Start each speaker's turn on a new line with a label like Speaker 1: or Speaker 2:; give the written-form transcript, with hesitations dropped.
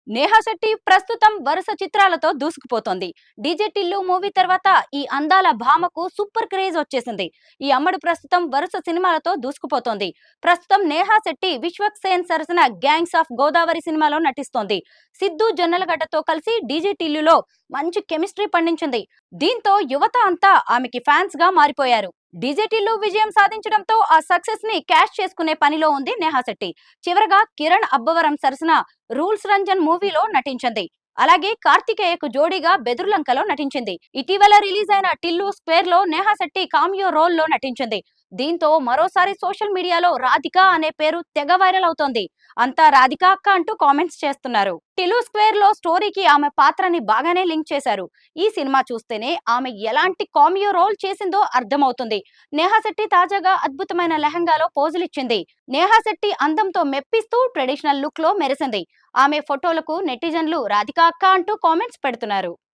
Speaker 1: నేహా శెట్టి ప్రస్తుతం వరుస చిత్రాలతో దూసుకుపోతోంది. డీజే టిల్లు మూవీ తర్వాత ఈ అందాల భామకు సూపర్ క్రేజ్ వచ్చేసింది. ఈ అమ్మడు ప్రస్తుతం వరుస సినిమాలతో దూసుకుపోతోంది. ప్రస్తుతం నేహా శెట్టి విశ్వక్ సేన్ సరసన గ్యాంగ్స్ ఆఫ్ గోదావరి సినిమాలో నటిస్తోంది. సిద్ధు జొన్నలగడ్డతో కలిసి డీజే టిల్లులో మంచి కెమిస్ట్రీ పండించింది. దీంతో యువత అంతా ఆమెకి ఫ్యాన్స్ గా మారిపోయారు. డీజే టిల్లు విజయం సాధించడంతో ఆ సక్సెస్ ని క్యాష్ చేసుకునే పనిలో ఉంది నేహా శెట్టి. చివరగా కిరణ్ అబ్బవరం సరసన రూల్స్ రంజన్ మూవీలో నటించింది. అలాగే కార్తికేయకు జోడీగా బెదుర్లంకలో నటించింది. ఇటీవల రిలీజ్ అయిన టిల్లు స్క్వేర్ లో నేహా శెట్టి కామియో రోల్ లో నటించింది. దీంతో మరోసారి సోషల్ మీడియాలో రాధిక అనే పేరు తెగ వైరల్ అవుతోంది. అంతా రాధిక అక్క అంటూ కామెంట్స్ చేస్తున్నారు. టిల్లు స్క్వేర్ లో స్టోరీకి ఆమె పాత్రని బాగానే లింక్ చేశారు. ఈ సినిమా చూస్తేనే ఆమె ఎలాంటి కామియో రోల్ చేసిందో అర్థమవుతుంది. నేహా శెట్టి తాజాగా అద్భుతమైన లెహంగాలో పోజులిచ్చింది. నేహా శెట్టి అందంతో మెప్పిస్తూ ట్రెడిషనల్ లుక్ లో మెరిసింది. ఆమె ఫోటోలకు నెటిజన్లు రాధిక అక్క అంటూ కామెంట్స్ పెడుతున్నారు.